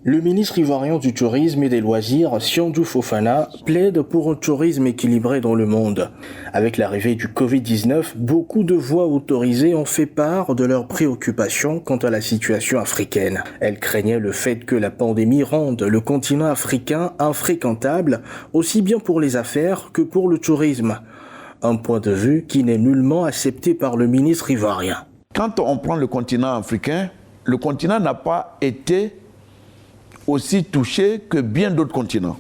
Le ministre ivoirien du Tourisme et des Loisirs, Siandou Fofana, plaide pour un tourisme équilibré dans le monde. Avec l'arrivée du Covid-19, beaucoup de voix autorisées ont fait part de leurs préoccupations quant à la situation africaine. Elles craignaient le fait que la pandémie rende le continent africain infréquentable, aussi bien pour les affaires que pour le tourisme. Un point de vue qui n'est nullement accepté par le ministre ivoirien. Quand on prend le continent africain, le continent n'a pas été aussi touché que bien d'autres continents.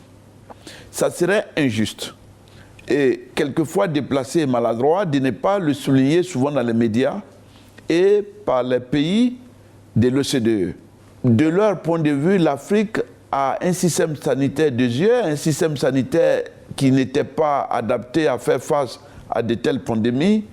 Ça serait injuste et quelquefois déplacé et maladroit de ne pas le souligner souvent dans les médias et par les pays de l'OCDE. De leur point de vue, l'Afrique a un système sanitaire désuet, un système sanitaire qui n'était pas adapté à faire face à de telles pandémies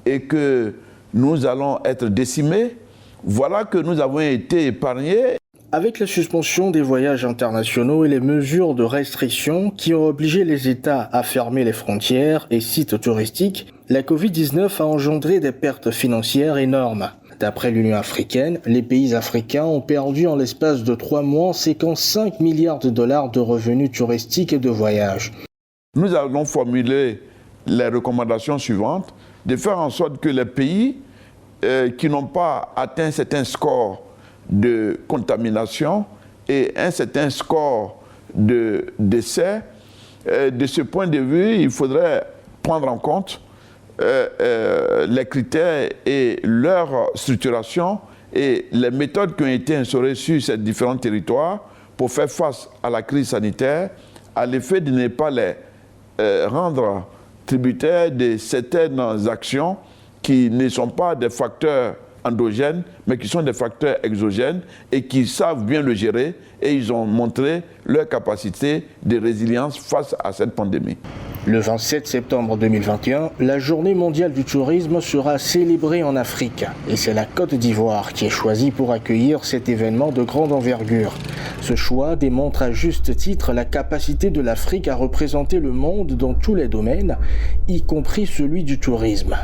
et que nous allons être décimés. Voilà que nous avons été épargnés. Avec la suspension des voyages internationaux et les mesures de restriction qui ont obligé les États à fermer les frontières et sites touristiques, la Covid-19 a engendré des pertes financières énormes. D'après l'Union africaine, les pays africains ont perdu en l'espace de 3 mois 55 milliards de dollars de revenus touristiques et de voyages. Nous allons formuler les recommandations suivantes, de faire en sorte que les pays qui n'ont pas atteint certains scores de contamination et un certain score de décès. De ce point de vue, il faudrait prendre en compte les critères et leur structuration et les méthodes qui ont été instaurées sur ces différents territoires pour faire face à la crise sanitaire, à l'effet de ne pas les rendre tributaires de certaines actions qui ne sont pas des facteurs endogènes, mais qui sont des facteurs exogènes et qui savent bien le gérer et ils ont montré leur capacité de résilience face à cette pandémie. Le 27 septembre 2021, la Journée mondiale du tourisme sera célébrée en Afrique et c'est la Côte d'Ivoire qui est choisie pour accueillir cet événement de grande envergure. Ce choix démontre à juste titre la capacité de l'Afrique à représenter le monde dans tous les domaines, y compris celui du tourisme.